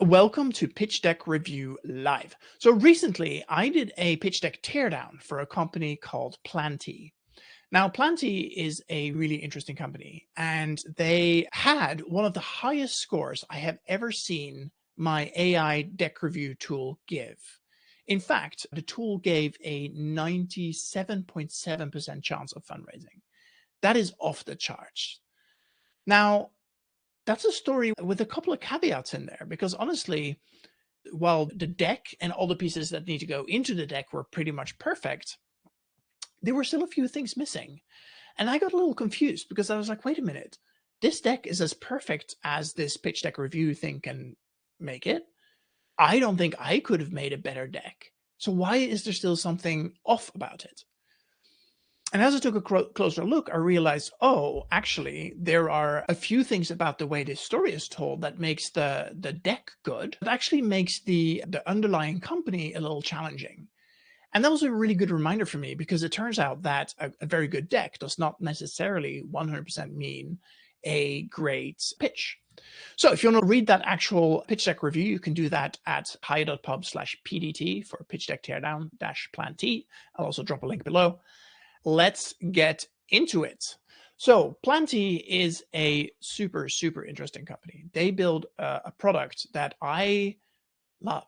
Welcome to Pitch Deck Review Live. So recently I did a pitch deck teardown for a company called Planty. Now, Planty is a really interesting company, and they had one of the highest scores I have ever seen my AI deck review tool give. In fact, the tool gave a 97.7% chance of fundraising. That is off the charts. Now, that's a story with a couple of caveats in there because honestly, while the deck and all the pieces that need to go into the deck were pretty much perfect, there were still a few things missing. And I got a little confused because I was like, wait a minute, this deck is as perfect as this pitch deck review thing can make it. I don't think I could have made a better deck. So why is there still something off about it? And as I took a closer look, I realized, oh, actually, there are a few things about the way this story is told that makes the deck good. It actually makes the underlying company a little challenging. And that was a really good reminder for me because it turns out that a very good deck does not necessarily 100% mean a great pitch. So if you want to read that actual pitch deck review, you can do that at hiya.pub/PDT for pitch deck teardown -plan T. I'll also drop a link below. Let's get into it. So Planty is a super, super interesting company. They build a product that I love.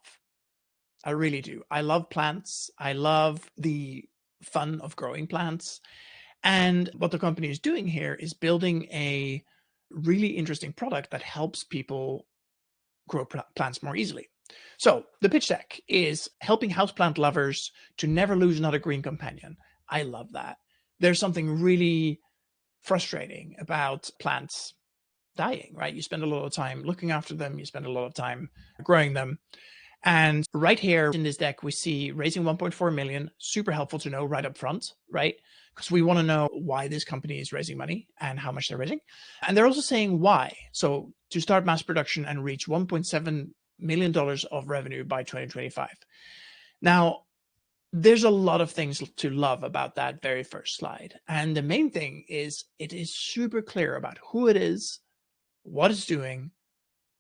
I really do. I love plants. I love the fun of growing plants. And what the company is doing here is building a really interesting product that helps people grow plants more easily. So the pitch deck is helping houseplant lovers to never lose another green companion. I love that. There's something really frustrating about plants dying, right? You spend a lot of time looking after them. You spend a lot of time growing them. And right here in this deck, we see raising 1.4 million, super helpful to know right up front, right? Because we want to know why this company is raising money and how much they're raising. And they're also saying why. So to start mass production and reach $1.7 million of revenue by 2025. Now, there's a lot of things to love about that very first slide. And the main thing is it is super clear about who it is, what it's doing,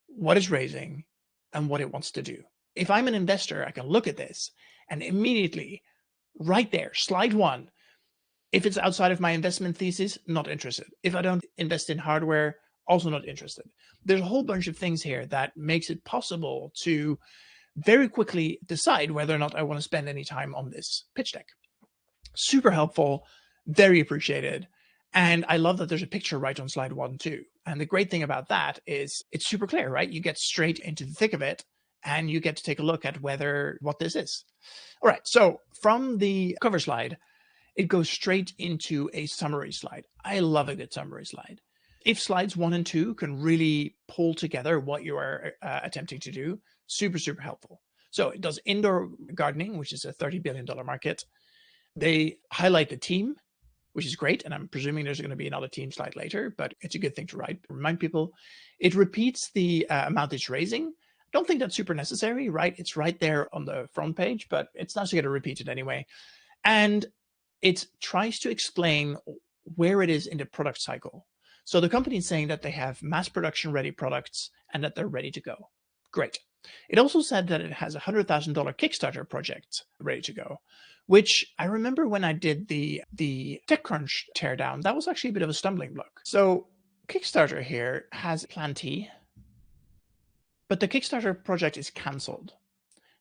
what it's raising, and what it wants to do. If I'm an investor, I can look at this and immediately, right there, slide one, if it's outside of my investment thesis, not interested. If I don't invest in hardware, also not interested. There's a whole bunch of things here that makes it possible to very quickly decide whether or not I want to spend any time on this pitch deck. Super helpful, very appreciated. And I love that there's a picture right on slide one too. And the great thing about that is it's super clear, right? You get straight into the thick of it and you get to take a look at what this is. All right, so from the cover slide, it goes straight into a summary slide. I love a good summary slide. If slides 1 and 2 can really pull together what you are attempting to do, super, super helpful. So it does indoor gardening, which is a $30 billion market. They highlight the team, which is great. And I'm presuming there's going to be another team slide later, but it's a good thing to remind people. It repeats the amount it's raising. Don't think that's super necessary, right? It's right there on the front page, but it's nice to get to repeat it anyway. And it tries to explain where it is in the product cycle. So the company is saying that they have mass production ready products and that they're ready to go. Great. It also said that it has a $100,000 Kickstarter project ready to go, which I remember when I did the TechCrunch teardown, that was actually a bit of a stumbling block. So Kickstarter here has Planty, but the Kickstarter project is canceled.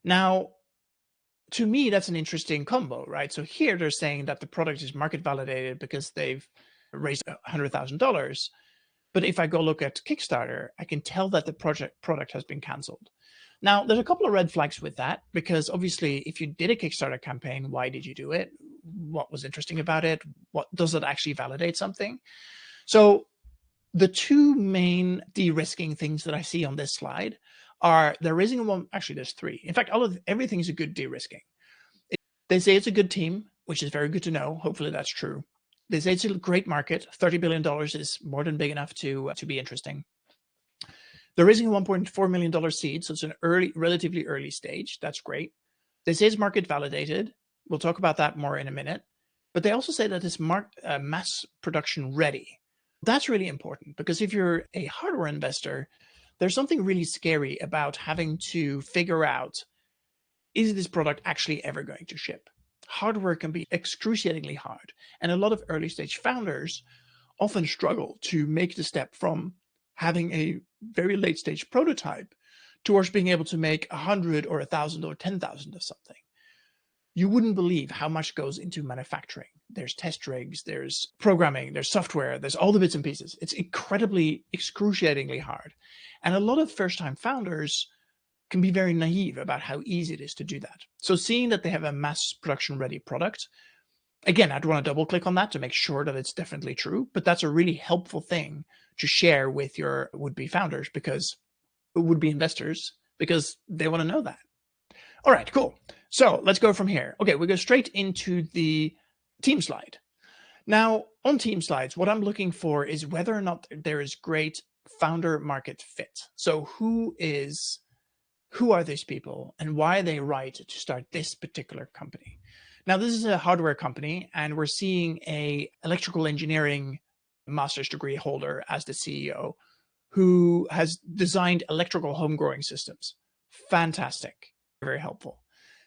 Now, to me, that's an interesting combo, right? So here they're saying that the product is market validated because they've raised $100,000. But if I go look at Kickstarter, I can tell that the product has been canceled. Now, there's a couple of red flags with that, because obviously, if you did a Kickstarter campaign, why did you do it? What was interesting about it? What does it actually validate something? So the two main de-risking things that I see on this slide are they're raising one. Actually, there's three. In fact, everything is a good de-risking. They say it's a good team, which is very good to know. Hopefully that's true. They say it's a great market. $30 billion is more than big enough to be interesting. They're raising a $1.4 million seed, so it's an relatively early stage. That's great. They say it's market validated. We'll talk about that more in a minute. But they also say that it's mass production ready. That's really important because if you're a hardware investor, there's something really scary about having to figure out, is this product actually ever going to ship? Hardware can be excruciatingly hard, and a lot of early stage founders often struggle to make the step from having a very late stage prototype towards being able to make 100 or 1,000 or 10,000 of something. You wouldn't believe how much goes into manufacturing. There's test rigs, there's programming, there's software, there's all the bits and pieces. It's incredibly, excruciatingly hard. And a lot of first-time founders can be very naive about how easy it is to do that. So seeing that they have a mass production ready product, again, I'd want to double click on that to make sure that it's definitely true, but that's a really helpful thing to share with your would-be founders, because would-be investors, because they want to know that. All right, cool. So let's go from here. Okay, we go straight into the team slide. Now, on team slides, what I'm looking for is whether or not there is great founder market fit. So who are these people and why are they right to start this particular company? Now, this is a hardware company, and we're seeing a electrical engineering master's degree holder as the CEO who has designed electrical home growing systems. Fantastic. Very helpful.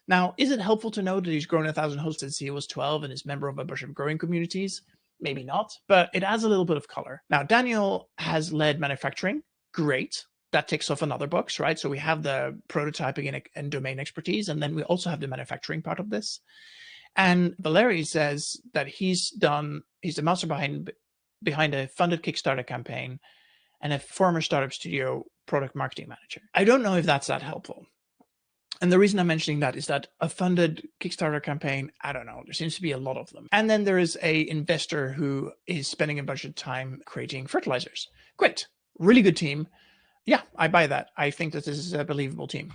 Now, is it helpful to know that he's grown 1,000 hosts since he was 12 and is a member of a bunch of growing communities? Maybe not, but it adds a little bit of color. Now, Daniel has led manufacturing. Great. That ticks off another box, right? So we have the prototyping and domain expertise, and then we also have the manufacturing part of this. And Valeri says that he's the master behind a funded Kickstarter campaign and a former startup studio product marketing manager. I don't know if that's that helpful. And the reason I'm mentioning that is that a funded Kickstarter campaign, I don't know, there seems to be a lot of them. And then there is a investor who is spending a bunch of time creating fertilizers. Great. Really good team. Yeah, I buy that. I think that this is a believable team.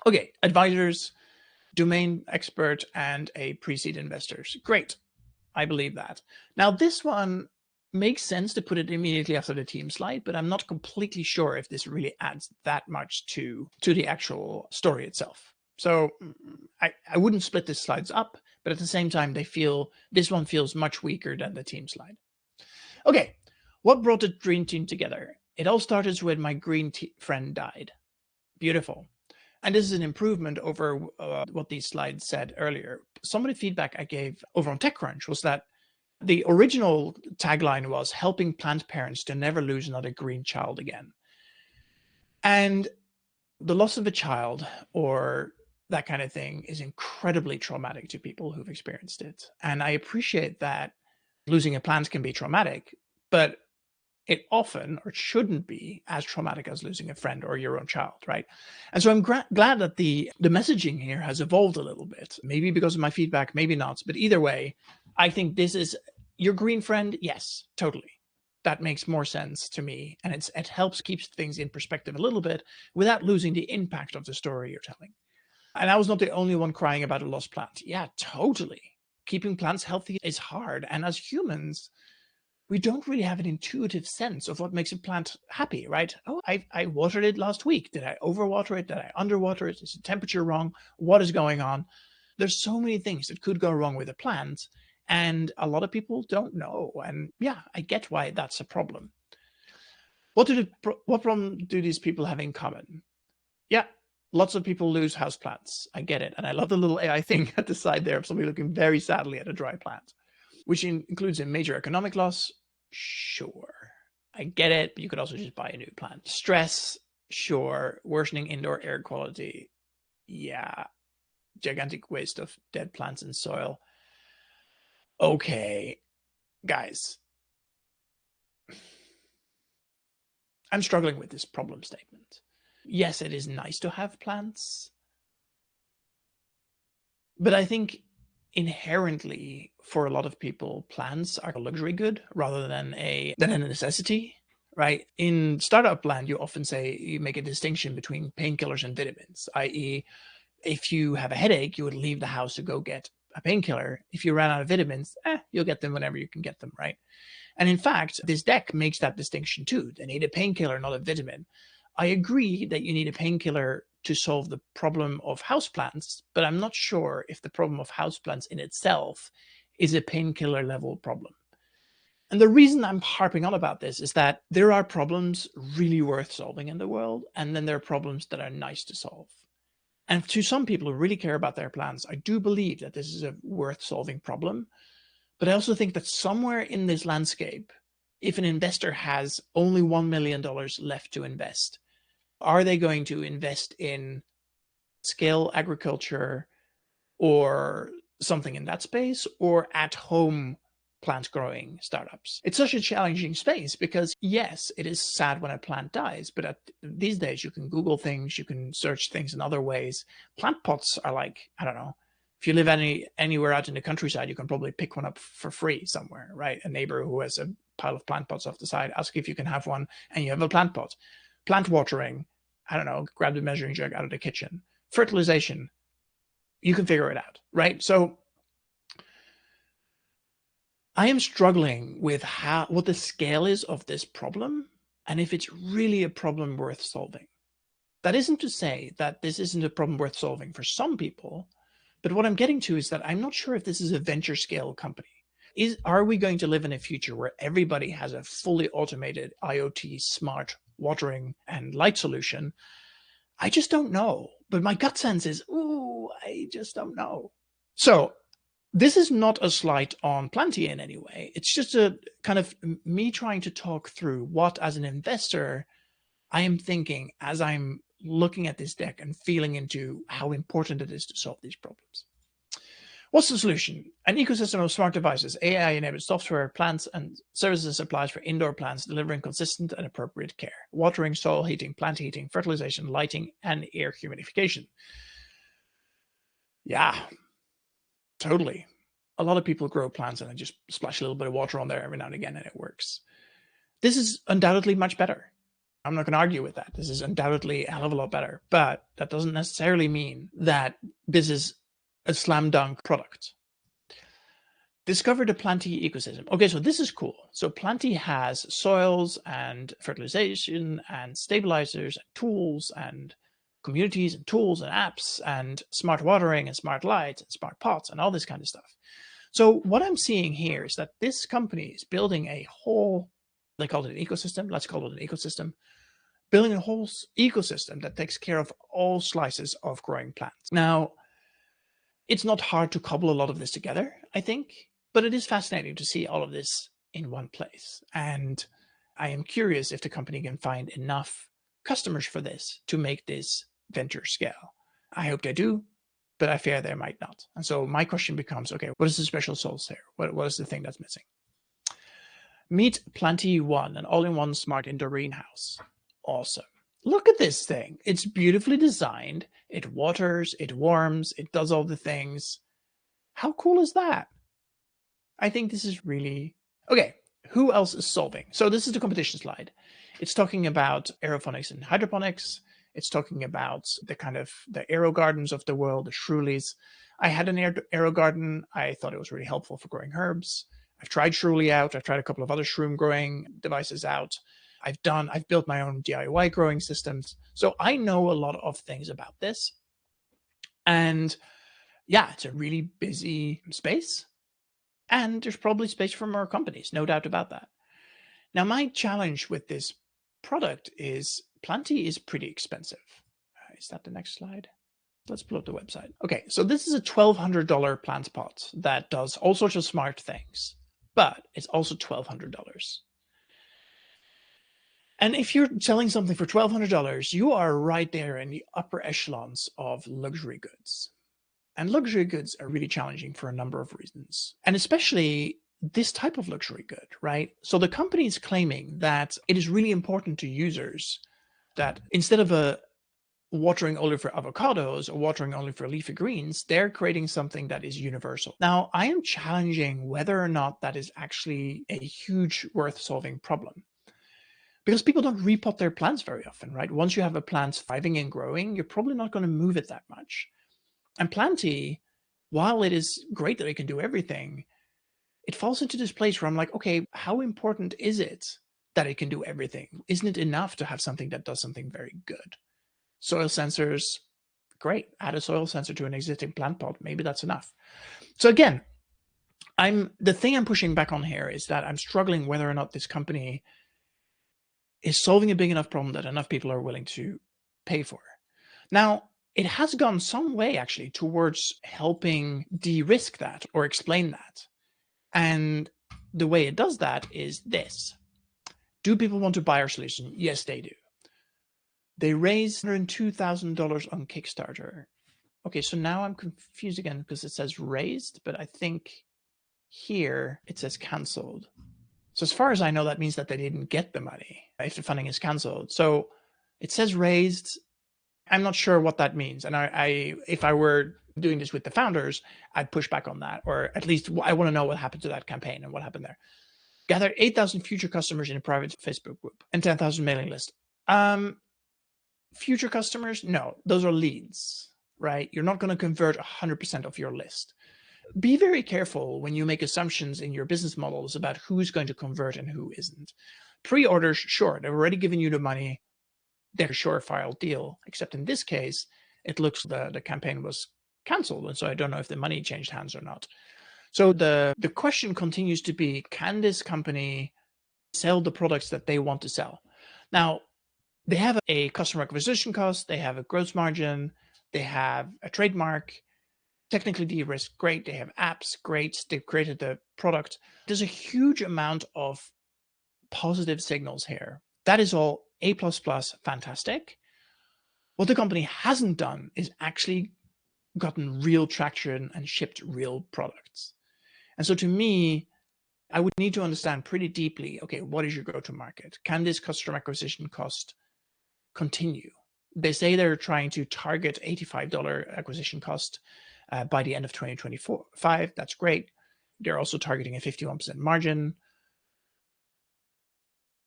Okay, advisors, domain expert, and a pre-seed investors. Great. I believe that. Now, this one makes sense to put it immediately after the team slide, but I'm not completely sure if this really adds that much to the actual story itself. So I wouldn't split the slides up, but at the same time, this one feels much weaker than the team slide. Okay, what brought the dream team together? It all started when my green friend died. Beautiful. And this is an improvement over what these slides said earlier. Some of the feedback I gave over on TechCrunch was that the original tagline was helping plant parents to never lose another green child again. And the loss of a child or that kind of thing is incredibly traumatic to people who've experienced it. And I appreciate that losing a plant can be traumatic, but it often, or it shouldn't be, as traumatic as losing a friend or your own child, right? And so I'm glad that the messaging here has evolved a little bit, maybe because of my feedback, maybe not. But either way, I think this is your green friend. Yes, totally. That makes more sense to me. And it helps keep things in perspective a little bit without losing the impact of the story you're telling. And I was not the only one crying about a lost plant. Yeah, totally. Keeping plants healthy is hard. And as humans, we don't really have an intuitive sense of what makes a plant happy, right? Oh, I watered it last week. Did I overwater it? Did I underwater it? Is the temperature wrong? What is going on? There's so many things that could go wrong with a plant, and a lot of people don't know. And yeah, I get why that's a problem. What problem do these people have in common? Yeah, lots of people lose houseplants. I get it. And I love the little AI thing at the side there of somebody looking very sadly at a dry plant, which includes a major economic loss. Sure, I get it, but you could also just buy a new plant. Stress, sure. Worsening indoor air quality, yeah. Gigantic waste of dead plants and soil. Okay, guys, I'm struggling with this problem statement. Yes, it is nice to have plants, but I think inherently for a lot of people, plants are a luxury good rather than a necessity, right? In startup land, you often say you make a distinction between painkillers and vitamins, i.e., if you have a headache, you would leave the house to go get a painkiller. If you ran out of vitamins, you'll get them whenever you can get them, right? And in fact, this deck makes that distinction too. They need a painkiller, not a vitamin. I agree that you need a painkiller to solve the problem of houseplants, but I'm not sure if the problem of houseplants in itself is a painkiller level problem. And the reason I'm harping on about this is that there are problems really worth solving in the world, and then there are problems that are nice to solve. And to some people who really care about their plants, I do believe that this is a worth solving problem. But I also think that somewhere in this landscape, if an investor has only $1 million left to invest, are they going to invest in scale agriculture or something in that space, or at home plant growing startups? It's such a challenging space because yes, it is sad when a plant dies, but these days you can Google things, you can search things in other ways. Plant pots are like, I don't know, if you live anywhere out in the countryside, you can probably pick one up for free somewhere, right? A neighbor who has a pile of plant pots off the side, ask if you can have one, and you have a plant pot. Plant watering, I don't know, grab the measuring jug out of the kitchen. Fertilization, you can figure it out, right? So I am struggling with what the scale is of this problem and if it's really a problem worth solving. That isn't to say that this isn't a problem worth solving for some people, but what I'm getting to is that I'm not sure if this is a venture scale company. Are we going to live in a future where everybody has a fully automated IoT smart watering and light solution? I just don't know. But my gut sense is, ooh, I just don't know. So this is not a slight on Planty in any way. It's just a kind of me trying to talk through what, as an investor, I am thinking as I'm looking at this deck and feeling into how important it is to solve these problems. What's the solution? An ecosystem of smart devices, AI-enabled software, plants and services supplies for indoor plants, delivering consistent and appropriate care. Watering, soil heating, plant heating, fertilization, lighting, and air humidification. Yeah, totally. A lot of people grow plants and I just splash a little bit of water on there every now and again and it works. This is undoubtedly much better. I'm not going to argue with that. This is undoubtedly a hell of a lot better, but that doesn't necessarily mean that this is a slam dunk product. Discover the Planty ecosystem. Okay, so this is cool. So Planty has soils and fertilization and stabilizers and tools and communities and tools and apps and smart watering and smart lights and smart pots and all this kind of stuff. So what I'm seeing here is that this company is building a whole, they call it an ecosystem. Let's call it an ecosystem. Building a whole ecosystem that takes care of all slices of growing plants. Now, it's not hard to cobble a lot of this together, I think, but it is fascinating to see all of this in one place. And I am curious if the company can find enough customers for this to make this venture scale. I hope they do, but I fear they might not. And so my question becomes, okay, what is the special sauce there? What is the thing that's missing? Meet Planty One, an all-in-one smart indoor greenhouse. Awesome. Look at this thing. It's beautifully designed. It waters, it warms, it does all the things. How cool is that? I think this is really... Okay, who else is solving? So this is the competition slide. It's talking about aeroponics and hydroponics. It's talking about the kind of the AeroGardens of the world, the Shrulis. I had an AeroGarden. I thought it was really helpful for growing herbs. I've tried Shruli out. I've tried a couple of other shroom growing devices out. I've built my own DIY growing systems. So I know a lot of things about this. And yeah, it's a really busy space. And there's probably space for more companies, no doubt about that. Now, my challenge with this product is Planty is pretty expensive. Is that the next slide? Let's pull up the website. Okay, so this is a $1,200 plant pot that does all sorts of smart things, but it's also $1,200. And if you're selling something for $1,200, you are right there in the upper echelons of luxury goods. And luxury goods are really challenging for a number of reasons, and especially this type of luxury good, right? So the company is claiming that it is really important to users that instead of watering only for avocados or watering only for leafy greens, they're creating something that is universal. Now, I am challenging whether or not that is actually a huge worth solving problem. Because people don't repot their plants very often, right? Once you have a plant thriving and growing, you're probably not going to move it that much. And Planty, while it is great that it can do everything, it falls into this place where I'm like, okay, how important is it that it can do everything? Isn't it enough to have something that does something very good? Soil sensors, great. Add a soil sensor to an existing plant pot. Maybe that's enough. So again, The thing I'm pushing back on here is that I'm struggling whether or not this company is solving a big enough problem that enough people are willing to pay for. Now, it has gone some way actually towards helping de-risk that or explain that. And the way it does that is this. Do people want to buy our solution? Yes, they do. They raised $102,000 on Kickstarter. Okay, so now I'm confused again because it says raised, but I think here it says canceled. So as far as I know, that means that they didn't get the money if the funding is canceled. So it says raised. I'm not sure what that means. And if I were doing this with the founders, I'd push back on that, or at least I want to know what happened to that campaign and what happened there. Gathered 8,000 future customers in a private Facebook group and 10,000 mailing list. Future customers, no, those are leads, right? You're not going to convert 100% of your list. Be very careful when you make assumptions in your business models about who's going to convert and who isn't. Pre-orders, sure, they've already given you the money. They're a surefire deal, except in this case, it looks the campaign was canceled. And so I don't know if the money changed hands or not. So the question continues to be, can this company sell the products that they want to sell? Now, they have a customer acquisition cost, they have a gross margin, they have a trademark, technically de-risked, great. They have apps, great. They've created the product. There's a huge amount of positive signals here. That is all A++, fantastic. What the company hasn't done is actually gotten real traction and shipped real products. And so to me, I would need to understand pretty deeply, okay, what is your go-to-market? Can this customer acquisition cost continue? They say they're trying to target $85 acquisition cost by the end of 2025. That's great. They're also targeting a 51% margin.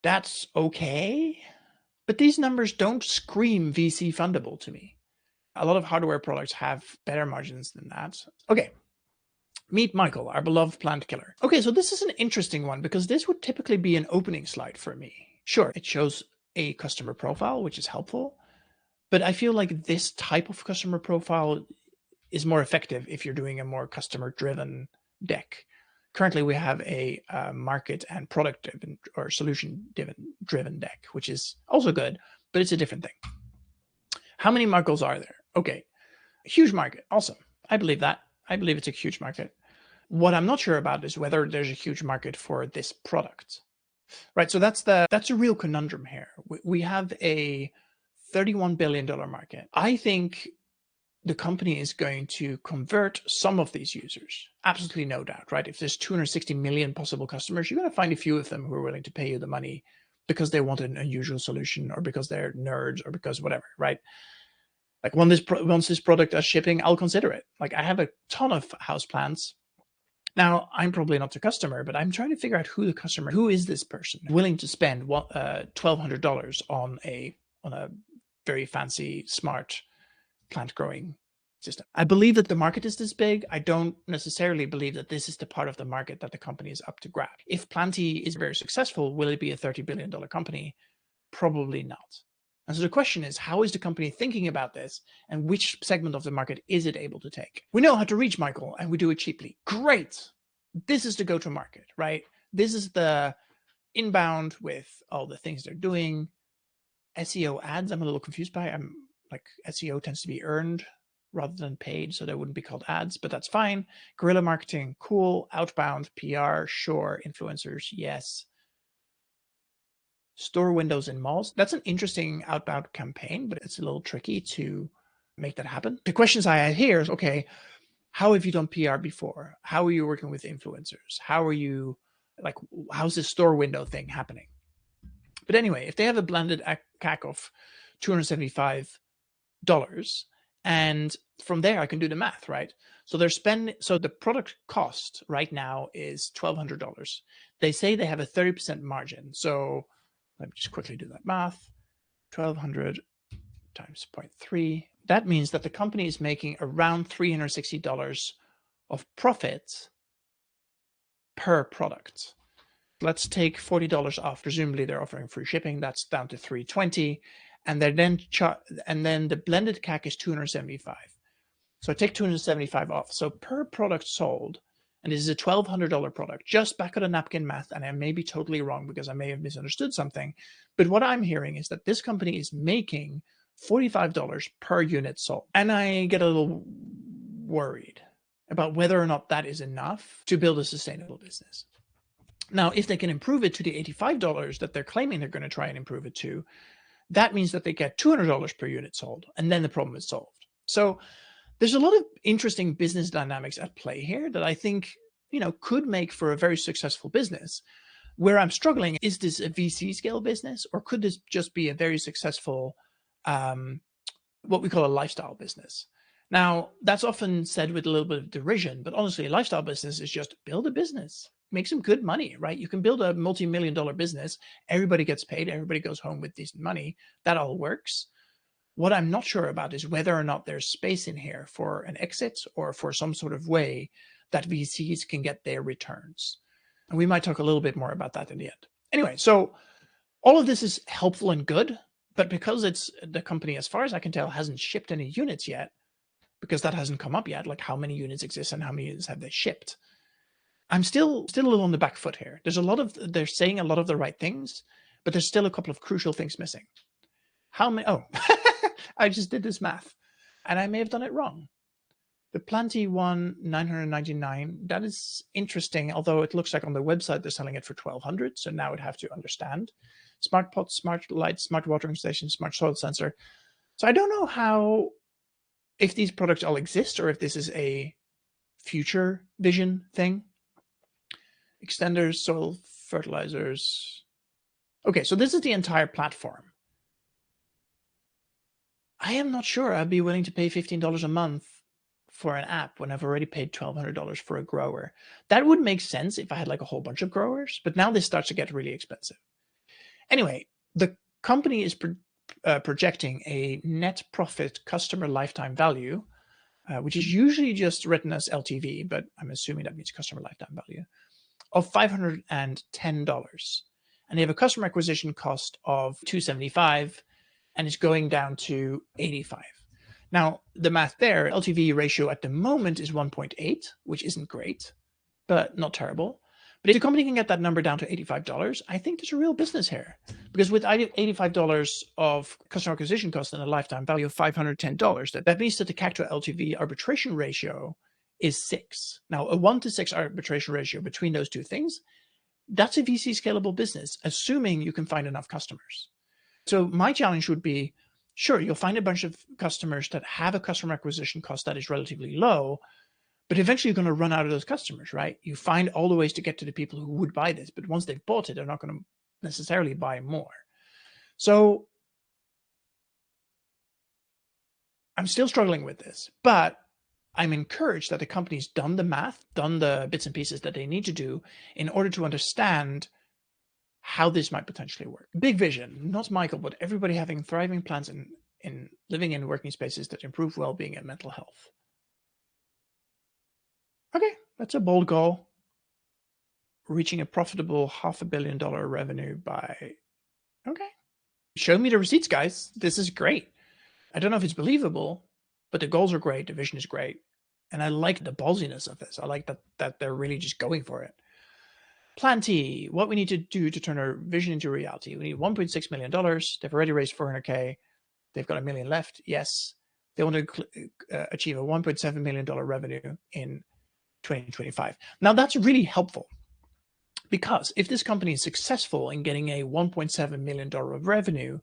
That's okay. But these numbers don't scream VC fundable to me. A lot of hardware products have better margins than that. Okay. Meet Michael, our beloved plant killer. Okay, so this is an interesting one because this would typically be an opening slide for me. Sure, it shows a customer profile, which is helpful, but I feel like this type of customer profile is more effective if you're doing a more customer-driven deck. Currently, we have a market and product-driven or solution-driven deck, which is also good, but it's a different thing. How many Michaels are there? Okay, huge market, awesome. I believe that. I believe it's a huge market. What I'm not sure about is whether there's a huge market for this product, right? So that's a real conundrum here. We have a $31 billion market. I think the company is going to convert some of these users. Absolutely no doubt, right? If there's 260 million possible customers, you're going to find a few of them who are willing to pay you the money because they want an unusual solution or because they're nerds or because whatever, right? Like once this product is shipping, I'll consider it. Like I have a ton of houseplants. Now, I'm probably not the customer, but I'm trying to figure out who the customer, who is this person willing to spend $1,200 on a very fancy, smart plant growing system. I believe that the market is this big. I don't necessarily believe that this is the part of the market that the company is up to grab. If Planty is very successful, will it be a $30 billion company? Probably not. And so the question is, how is the company thinking about this and which segment of the market is it able to take? We know how to reach Michael and we do it cheaply. Great. This is the go-to-market, right? This is the inbound with all the things they're doing. SEO ads, I'm a little confused by. I'm like SEO tends to be earned rather than paid, so they wouldn't be called ads, but that's fine. Guerrilla marketing, cool. Outbound, PR, sure. Influencers, yes. Store windows in malls. That's an interesting outbound campaign, but it's a little tricky to make that happen. The questions I had here is, okay, how have you done PR before? How are you working with influencers? How are you, like, how's this store window thing happening? But anyway, if they have a blended CAC of $275, and from there I can do the math, right? So so the product cost right now is $1,200. They say they have a 30% margin. So let me just quickly do that math. 1,200 times 0.3. That means that the company is making around $360 of profit per product. Let's take $40 off. Presumably they're offering free shipping. That's down to $320. And then the blended CAC is $275. So I take $275 off. So per product sold, and this is a $1,200 product, just back of the napkin math, and I may be totally wrong because I may have misunderstood something, but what I'm hearing is that this company is making $45 per unit sold. And I get a little worried about whether or not that is enough to build a sustainable business. Now, if they can improve it to the $85 that they're claiming they're going to try and improve it to, that means that they get $200 per unit sold, and then the problem is solved. So there's a lot of interesting business dynamics at play here that I think, could make for a very successful business. Where I'm struggling, is this a VC scale business, or could this just be a very successful, what we call a lifestyle business? Now, that's often said with a little bit of derision, but honestly, a lifestyle business is just build a business, make some good money, right? You can build a multi-million-dollar business. Everybody gets paid. Everybody goes home with decent money. That all works. What I'm not sure about is whether or not there's space in here for an exit or for some sort of way that VCs can get their returns. And we might talk a little bit more about that in the end. Anyway, so all of this is helpful and good, but because it's the company, as far as I can tell, hasn't shipped any units yet, because that hasn't come up yet, like how many units exist and how many units have they shipped, I'm still a little on the back foot here. They're saying a lot of the right things, but there's still a couple of crucial things missing. How many? Oh, I just did this math and I may have done it wrong. The Planty one, 999, that is interesting, although it looks like on the website they're selling it for 1,200. So now I'd have to understand. Smart pot, smart light, smart watering station, smart soil sensor. So I don't know if these products all exist or if this is a future vision thing. Extenders, soil fertilizers. Okay, so this is the entire platform. I am not sure I'd be willing to pay $15 a month for an app when I've already paid $1,200 for a grower. That would make sense if I had like a whole bunch of growers, but now this starts to get really expensive. Anyway, the company is projecting a net profit customer lifetime value, which is usually just written as LTV, but I'm assuming that means customer lifetime value, of $510. And they have a customer acquisition cost of $275, and it's going down to $85. Now, the math there, LTV ratio at the moment is 1.8, which isn't great, but not terrible. But if the company can get that number down to $85, I think there's a real business here. Because with $85 of customer acquisition cost and a lifetime value of $510, that means that the CAC to LTV arbitration ratio is 6. Now, a 1-to-6 arbitration ratio between those two things, that's a VC scalable business, assuming you can find enough customers. So my challenge would be, sure, you'll find a bunch of customers that have a customer acquisition cost that is relatively low, but eventually you're going to run out of those customers, right? You find all the ways to get to the people who would buy this, but once they've bought it, they're not going to necessarily buy more. So I'm still struggling with this, but I'm encouraged that the company's done the math, done the bits and pieces that they need to do in order to understand how this might potentially work. Big vision, not Michael, but everybody having thriving plans in living in working spaces that improve well-being and mental health. Okay, that's a bold goal. Reaching a profitable $500 million revenue by, okay. Show me the receipts, guys. This is great. I don't know if it's believable, but the goals are great. The vision is great. And I like the ballsiness of this. I like that they're really just going for it. Planty, what we need to do to turn our vision into reality. We need $1.6 million. They've already raised $400K. They've got $1 million left. Yes. They want to achieve a $1.7 million revenue in 2025. Now that's really helpful, because if this company is successful in getting a $1.7 million of revenue,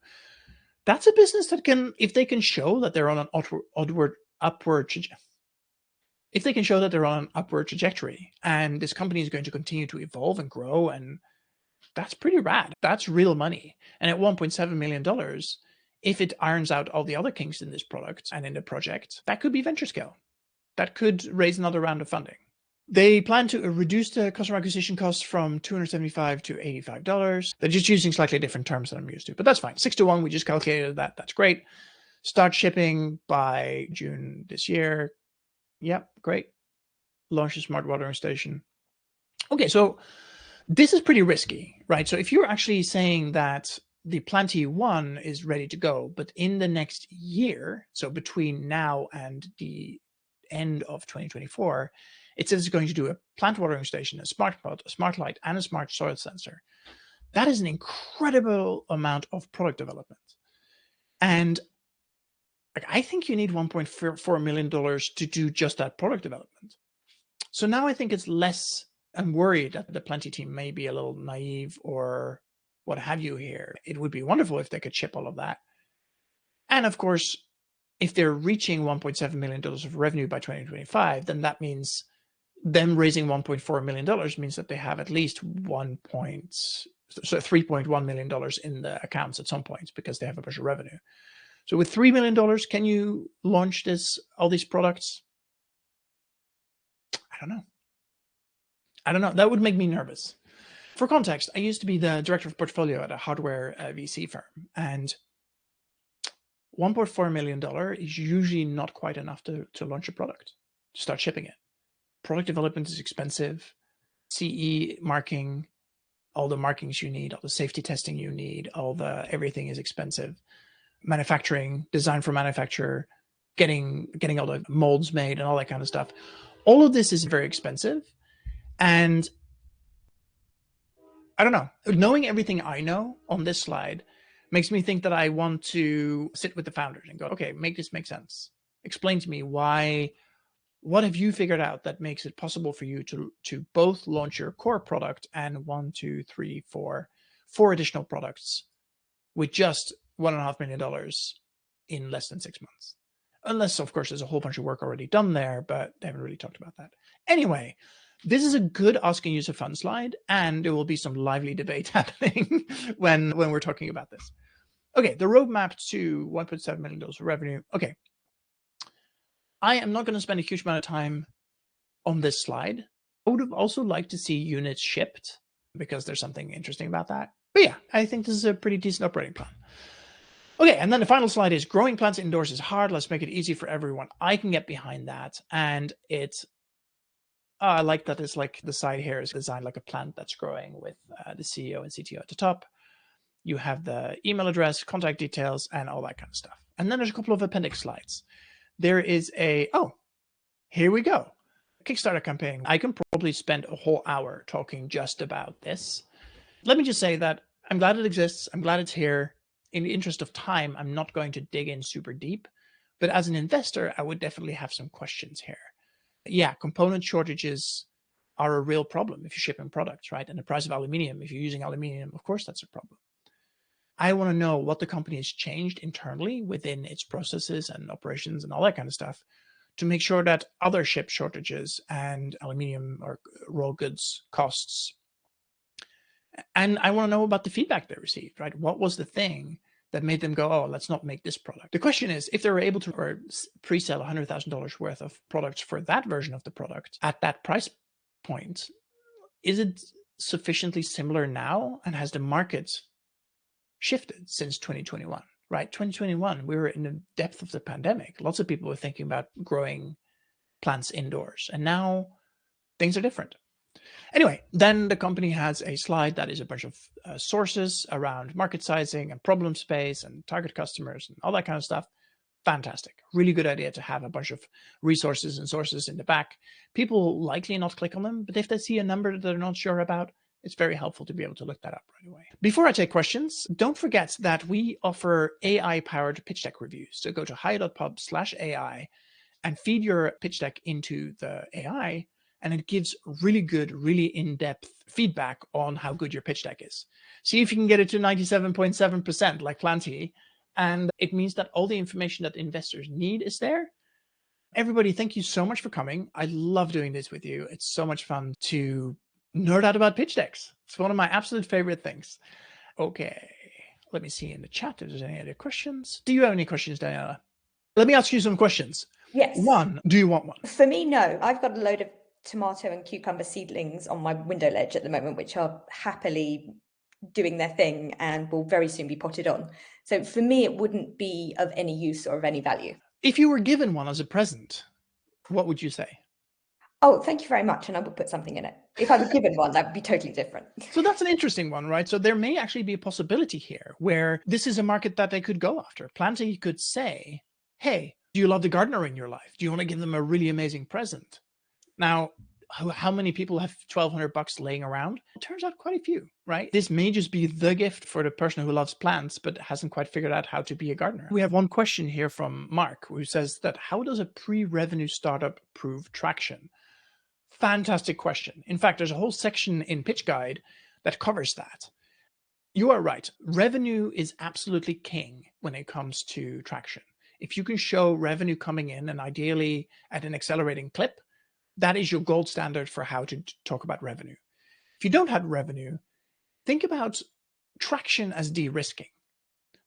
that's a business that can, if they can show that they're on an upward trajectory, and this company is going to continue to evolve and grow, and that's pretty rad. That's real money. And at $1.7 million, if it irons out all the other kinks in this product and in the project, that could be venture scale. That could raise another round of funding. They plan to reduce the customer acquisition cost from $275 to $85. They're just using slightly different terms than I'm used to, but that's fine. 6-to-1, we just calculated that. That's great. Start shipping by June this year. Yep, great. Launch a smart watering station. Okay, so this is pretty risky, right? So if you're actually saying that the Planty 1 is ready to go, but in the next year, so between now and the end of 2024, it says it's going to do a plant watering station, a smart pod, a smart light, and a smart soil sensor. That is an incredible amount of product development. And like, I think you need $1.4 million to do just that product development. So now I think it's less, I'm worried that the Plenty team may be a little naive or what have you here. It would be wonderful if they could ship all of that. And of course, if they're reaching $1.7 million of revenue by 2025, then that means them raising $1.4 million means that they have at least $3.1 million in the accounts at some point because they have a bunch of revenue. So with $3 million, can you launch all these products? I don't know. That would make me nervous. For context, I used to be the director of portfolio at a hardware VC firm, and $1.4 million is usually not quite enough to launch a product, to start shipping it. Product development is expensive. CE marking, all the markings you need, all the safety testing you need, everything is expensive. Manufacturing, design for manufacturer, getting all the molds made and all that kind of stuff. All of this is very expensive. And I don't know, knowing everything I know on this slide makes me think that I want to sit with the founders and go, okay, make this make sense. Explain to me what have you figured out that makes it possible for you to both launch your core product and 4 additional products with just $1.5 million in less than 6 months? Unless, of course, there's a whole bunch of work already done there, but they haven't really talked about that. Anyway, this is a good asking user fun slide, and there will be some lively debate happening when we're talking about this. Okay, the roadmap to $1.7 million of revenue. Okay, I am not going to spend a huge amount of time on this slide. I would have also liked to see units shipped because there's something interesting about that. But yeah, I think this is a pretty decent operating plan. Okay, and then the final slide is growing plants indoors is hard. Let's make it easy for everyone. I can get behind that. And I like that it's like the side here is designed like a plant that's growing with the CEO and CTO at the top. You have the email address, contact details, and all that kind of stuff. And then there's a couple of appendix slides. There is here we go. Kickstarter campaign. I can probably spend a whole hour talking just about this. Let me just say that I'm glad it exists. I'm glad it's here. In the interest of time, I'm not going to dig in super deep, but as an investor, I would definitely have some questions here. Yeah, component shortages are a real problem if you're shipping products, right? And the price of aluminium, if you're using aluminium, of course, that's a problem. I want to know what the company has changed internally within its processes and operations and all that kind of stuff to make sure that other chip shortages and aluminium or raw goods costs. And I want to know about the feedback they received, right? What was the thing that made them go, oh, let's not make this product? The question is, if they were able to pre-sell $100,000 worth of products for that version of the product at that price point, is it sufficiently similar now? And has the market shifted since 2021, right? 2021, we were in the depth of the pandemic. Lots of people were thinking about growing plants indoors. And now things are different. Anyway, then the company has a slide that is a bunch of sources around market sizing and problem space and target customers and all that kind of stuff. Fantastic. Really good idea to have a bunch of resources and sources in the back. People will likely not click on them, but if they see a number that they're not sure about, it's very helpful to be able to look that up right away. Before I take questions, don't forget that we offer AI-powered pitch deck reviews. So go to hire.pub/AI and feed your pitch deck into the AI, and it gives really good, really in-depth feedback on how good your pitch deck is. See if you can get it to 97.7% like Plenty, and it means that all the information that investors need is there. Everybody, thank you so much for coming. I love doing this with you. It's so much fun to nerd out about pitch decks. It's one of my absolute favorite things. Okay, let me see in the chat if there's any other questions. Do you have any questions, Diana? Let me ask you some questions. Yes. One, do you want one? For me, no. I've got a load of tomato and cucumber seedlings on my window ledge at the moment, which are happily doing their thing and will very soon be potted on. So for me, it wouldn't be of any use or of any value. If you were given one as a present, what would you say? Oh, thank you very much. And I would put something in it. If I was given one, that would be totally different. So that's an interesting one, right? So there may actually be a possibility here where this is a market that they could go after. Plenty could say, hey, Do you love the gardener in your life? Do you want to give them a really amazing present? Now, how many people have $1,200 laying around? It turns out quite a few, right? This may just be the gift for the person who loves plants, but hasn't quite figured out how to be a gardener. We have one question here from Mark, who says that how does a pre-revenue startup prove traction? Fantastic question. In fact, there's a whole section in Pitch Guide that covers that. You are right. Revenue is absolutely king when it comes to traction. If you can show revenue coming in, and ideally at an accelerating clip, that is your gold standard for how to talk about revenue. If you don't have revenue, think about traction as de-risking.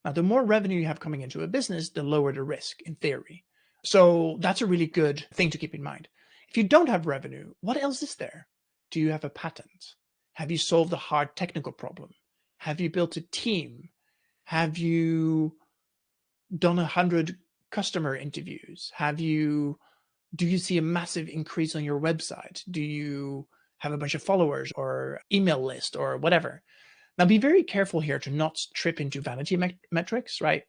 Now, the more revenue you have coming into a business, the lower the risk in theory. So that's a really good thing to keep in mind. If you don't have revenue, what else is there? Do you have a patent? Have you solved a hard technical problem? Have you built a team? Have you done 100 customer interviews? Do you see a massive increase on your website? Do you have a bunch of followers or email list or whatever? Now, be very careful here to not trip into vanity metrics, right?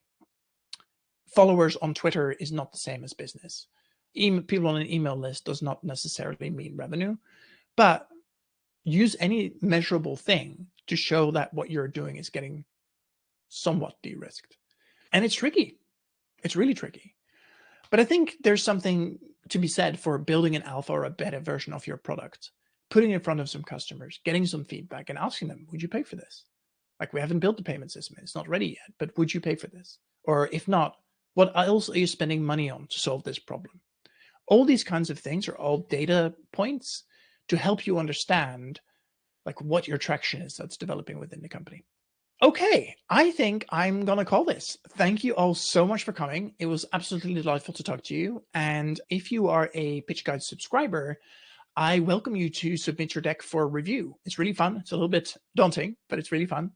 Followers on Twitter is not the same as business. People on an email list does not necessarily mean revenue, but use any measurable thing to show that what you're doing is getting somewhat de-risked. And it's tricky. It's really tricky. But I think there's something to be said for building an alpha or a beta version of your product, putting it in front of some customers, getting some feedback and asking them, would you pay for this? Like, we haven't built the payment system. It's not ready yet, but would you pay for this? Or if not, what else are you spending money on to solve this problem? All these kinds of things are all data points to help you understand like what your traction is that's developing within the company. Okay, I think I'm going to call this. Thank you all so much for coming. It was absolutely delightful to talk to you. And if you are a Pitch Guide subscriber, I welcome you to submit your deck for review. It's really fun. It's a little bit daunting, but it's really fun.